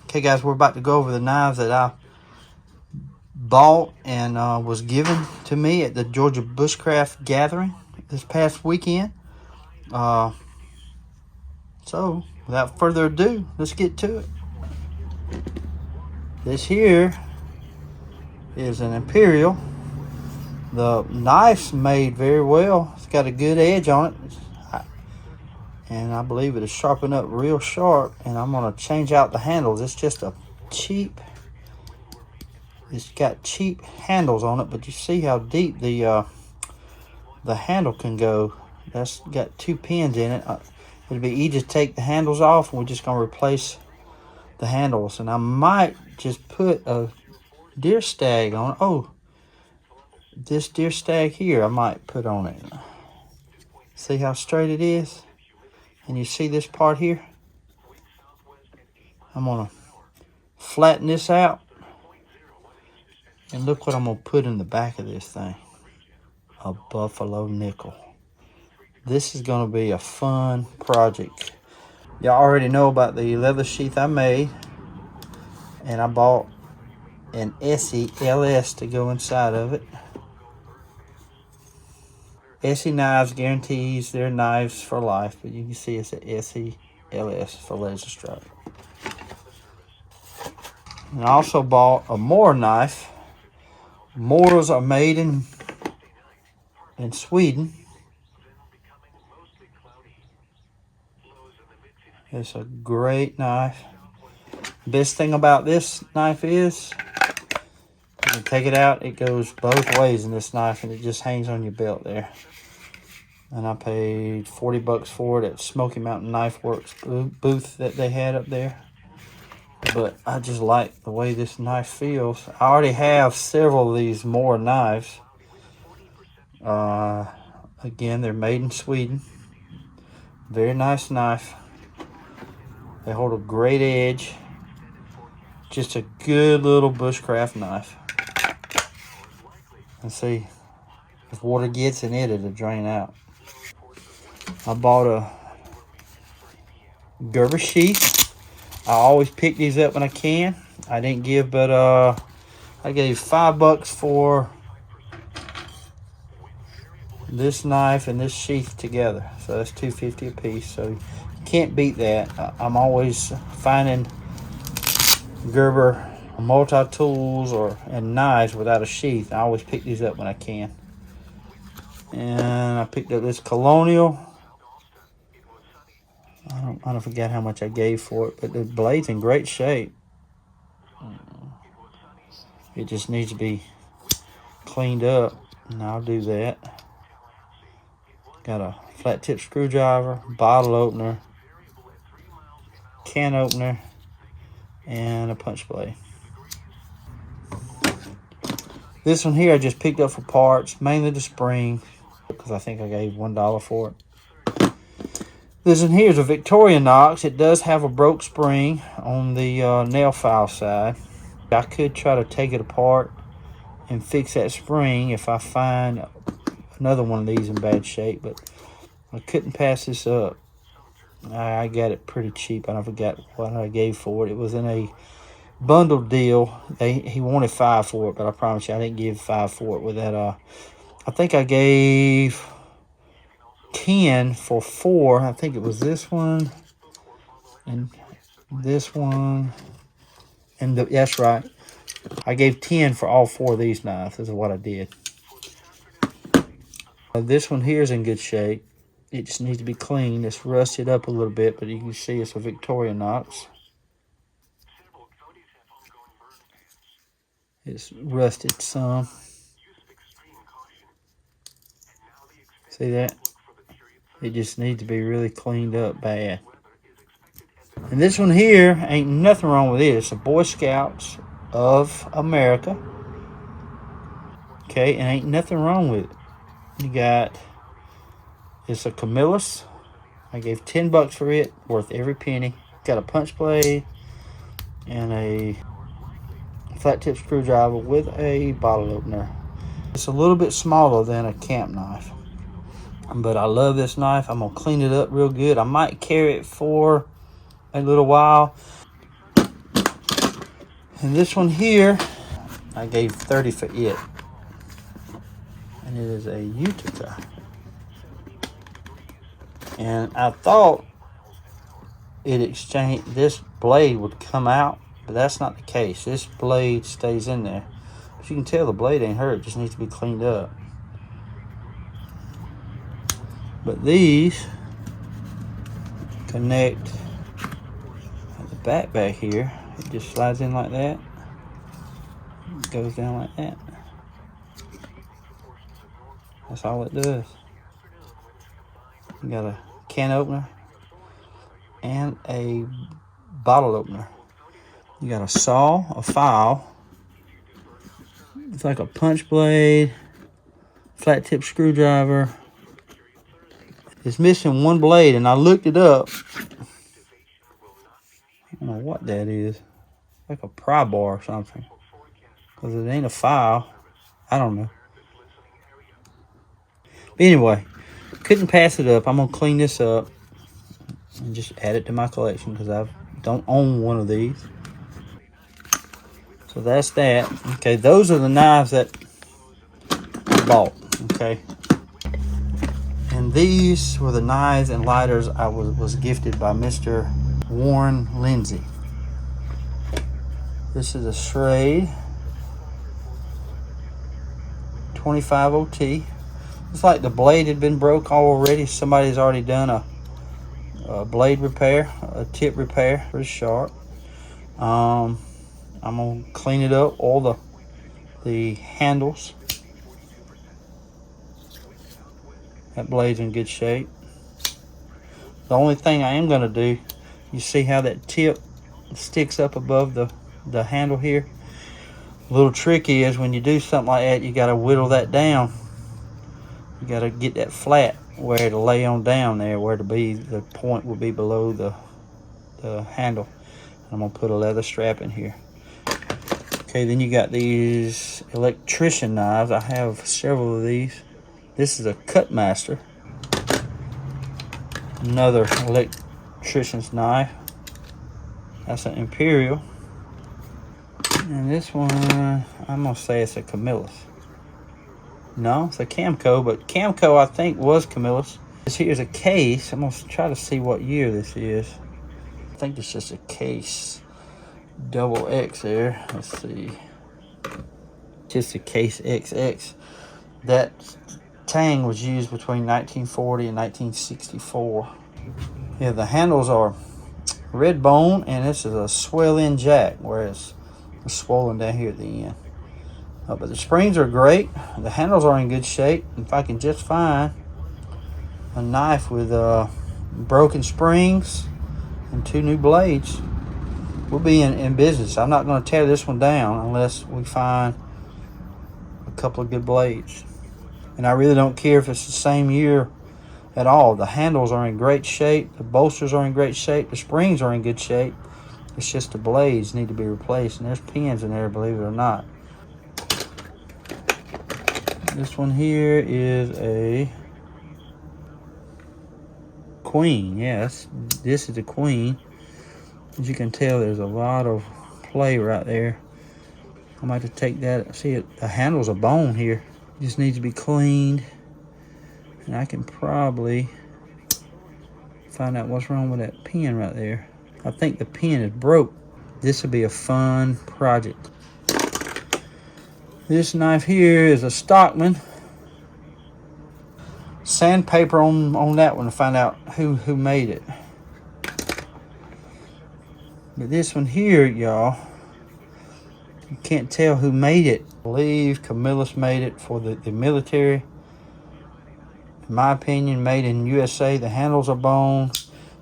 Okay guys, we're about to go over the knives that I bought and was given to me at the Georgia Bushcraft Gathering this past weekend. So without further ado, let's get to it. This here is an Imperial. The knife's made very well. It's got a good edge on it, and I believe it is sharpened up real sharp. And I'm gonna change out the handles. It's just a cheap. It's got cheap handles on it, but you see how deep the handle can go. That's got 2 pins in it. It'd be easy to take the handles off, and we're just gonna replace the handles. And I might just put a deer stag on it. Oh, this deer stag here I might put on it. See how straight it is? And you see this part here? I'm gonna flatten this out, and look what I'm gonna put in the back of this thing. A buffalo nickel. This is gonna be a fun project. Y'all already know about the leather sheath I made, and I bought an Essie LS to go inside of it. Essie knives guarantees their knives for life, but you can see it's an Essie LS for laser strike. And I also bought a Moor knife. Moors are made in Sweden. It's a great knife. Best thing about this knife is you can take it out. It goes both ways in this knife, and it just hangs on your belt there. And I paid $40 for it at Smoky Mountain Knife Works booth that they had up there. But I just like the way this knife feels. I already have several of these Moor knives. Again, they're made in Sweden. Very nice knife. They hold a great edge. Just a good little bushcraft knife. And see, if water gets in it, it'll drain out. I bought a Gerber sheath. I always pick these up when I can. I didn't give, but I gave $5 for this knife and this sheath together. So that's $2.50 a piece. So you can't beat that. I'm always finding Gerber multi-tools and knives without a sheath. I always pick these up when I can. And I picked up this Colonial. I don't forget how much I gave for it, but the blade's in great shape. It just needs to be cleaned up, and I'll do that. Got a flat tip screwdriver, bottle opener, can opener, and a punch blade. This one here I just picked up for parts, mainly the spring, because I think I gave $1 for it. This one here is a Victorinox. It does have a broke spring on the nail file side. I could try to take it apart and fix that spring if I find another one of these in bad shape, but I couldn't pass this up. I got it pretty cheap. I forgot what I gave for it. It was in a bundle deal. He wanted $5 for it, but I promise you I didn't give $5 for it with that. I think I gave $10 for 4. I think it was this one and this one, and that's right. I gave $10 for all 4 of these knives. This is what I did. This one here is in good shape. It just needs to be cleaned. It's rusted up a little bit, but you can see it's a Victorinox. It's rusted some. See that? It just needs to be really cleaned up bad. And this one here, ain't nothing wrong with it. It's a Boy Scouts of America. Okay, and ain't nothing wrong with it. You got, it's a Camillus. I gave $10 for it, worth every penny. Got a punch blade and a flat tip screwdriver with a bottle opener. It's a little bit smaller than a camp knife, but I love this knife. I'm gonna clean it up real good. I might carry it for a little while. And this one here, I gave 30 for it. And it is a Utica. And I thought this blade would come out, but that's not the case. This blade stays in there. But you can tell the blade ain't hurt, it just needs to be cleaned up. But these connect at the back here. It just slides in like that. It goes down like that. That's all it does. You got a can opener and a bottle opener. You got a saw, a file. It's like a punch blade, flat tip screwdriver. It's missing one blade, and I looked it up. I don't know what that is. Like a pry bar or something. Because it ain't a file. I don't know. But anyway, couldn't pass it up. I'm going to clean this up and just add it to my collection because I don't own one of these. So that's that. Okay, those are the knives that I bought. Okay. And these were the knives and lighters I was gifted by Mr. Warren Lindsey. This is a Schrade 25 OT. It's like the blade had been broke already. Somebody's already done a blade repair, a tip repair. Pretty sharp. I'm gonna clean it up, all the handles. That blade's in good shape. The only thing I am gonna do, you see how that tip sticks up above the handle here? A little tricky is when you do something like that, you gotta whittle that down. You gotta get that flat where it'll lay on down there, where the point will be below the handle. I'm gonna put a leather strap in here. Okay, then you got these electrician knives. I have several of these. This is a Cutmaster. Another electrician's knife. That's an Imperial. And this one, I'm gonna say it's a Camillus. No, it's a Camco, but Camco I think was Camillus. This here's a case. I'm gonna try to see what year this is. I think it's just a case. Double X there. Let's see. Just a case XX. That tang was used between 1940 and 1964. Yeah, the handles are red bone, and this is a swell-in jack, whereas it's swollen down here at the end. But the springs are great. The handles are in good shape. If I can just find a knife with broken springs and 2 new blades, we'll be in business. I'm not going to tear this one down unless we find a couple of good blades. And I really don't care if it's the same year at all. The handles are in great shape. The bolsters are in great shape. The springs are in good shape. It's just the blades need to be replaced. And there's pins in there, believe it or not. This one here is a Queen. Yes, this is a Queen. As you can tell, there's a lot of play right there. I might have to take that. See, the handle's a bone here. It just needs to be cleaned. And I can probably find out what's wrong with that pin right there. I think the pin is broke. This would be a fun project. This knife here is a Stockman. Sandpaper on that one to find out who made it. But this one here, y'all, you can't tell who made it. I believe Camillus made it for the military. In my opinion, made in USA. The handles are bone.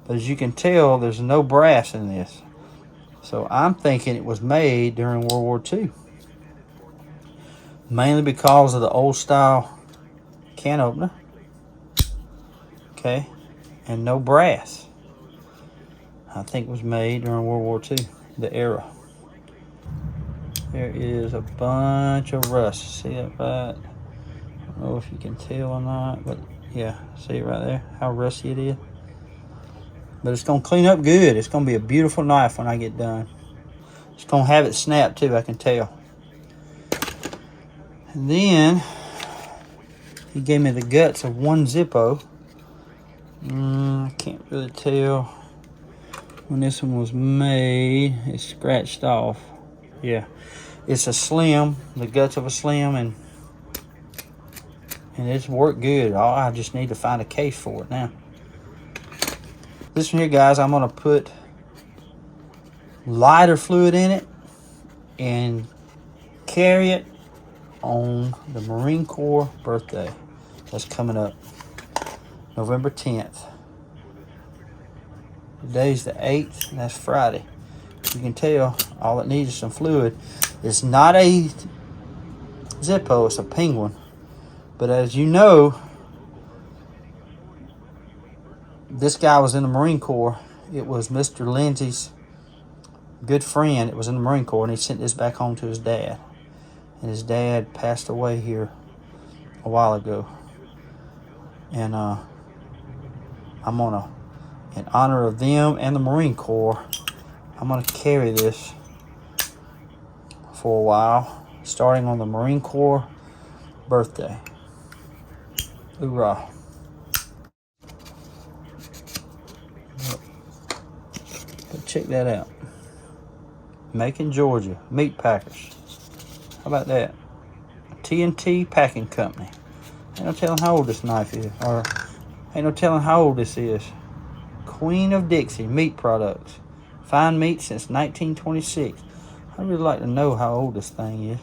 But as you can tell, there's no brass in this. So I'm thinking it was made during World War II. Mainly because of the old style can opener. Okay. And no brass. I think it was made during World War II, the era. There is a bunch of rust. See that right? I don't know if you can tell or not, but yeah, see it right there, how rusty it is. But it's going to clean up good. It's going to be a beautiful knife when I get done. It's gonna have it snap too, I can tell. And then he gave me the guts of one Zippo. I can't really tell when this one was made. It's scratched off. Yeah, it's a slim, the guts of a slim, and it's worked good. I just need to find a case for it now. This one here, guys, I'm gonna put lighter fluid in it and carry it on the Marine Corps birthday that's coming up, November 10th. Today's the 8th, and that's Friday. You can tell all it needs is some fluid. It's not a Zippo, it's a Penguin. But as you know, this guy was in the Marine Corps. It was Mr. Lindsey's good friend. It was in the Marine Corps, and he sent this back home to his dad. And his dad passed away here a while ago. And I'm gonna, in honor of them and the Marine Corps, I'm gonna carry this for a while, starting on the Marine Corps birthday. Hoorah. But check that out. Macon, Georgia, meat packers. How about that? T&T Packing Company. Ain't no telling how old this knife is, or ain't no telling how old this is. Queen of Dixie Meat Products. Fine meat since 1926. I'd really like to know how old this thing is.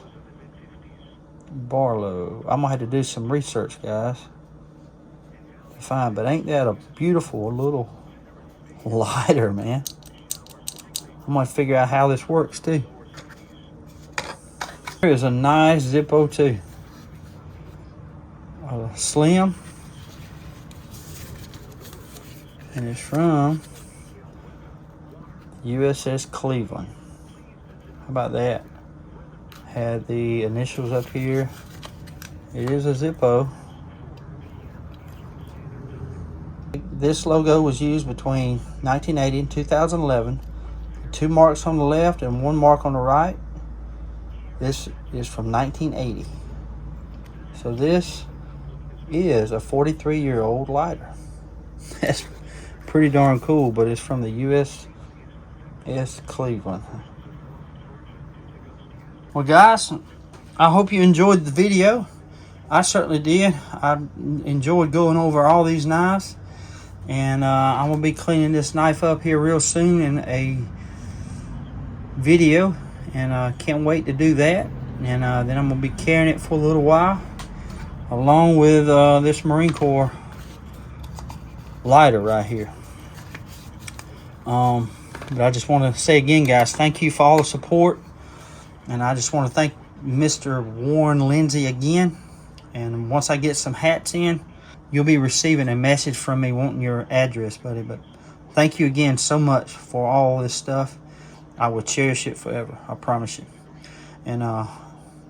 Barlow. I'm gonna have to do some research, guys, to find. But ain't that a beautiful little lighter, man? I'm gonna figure out how this works too. Here's a nice Zippo too. Slim. And it's from USS Cleveland. How about that? Had the initials up here. It is a Zippo. This logo was used between 1980 and 2011. 2 marks on the left and 1 mark on the right. This is from 1980. So this is a 43-year-old lighter. That's pretty darn cool, but it's from the USS Cleveland. Well, guys, I hope you enjoyed the video. I certainly did. I enjoyed going over all these knives, and I'm gonna be cleaning this knife up here real soon in a video, and can't wait to do that. And then I'm gonna be carrying it for a little while, along with this Marine Corps lighter right here. But I just want to say again, guys, thank you for all the support, and I just want to thank Mr. Warren Lindsey again. And once I get some hats in, you'll be receiving a message from me wanting your address, buddy. But thank you again so much for all this stuff. I will cherish it forever, I promise you. And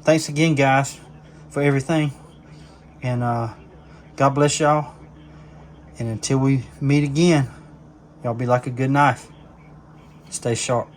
thanks again, guys, for everything. And God bless y'all. And until we meet again, y'all be like a good knife. Stay sharp.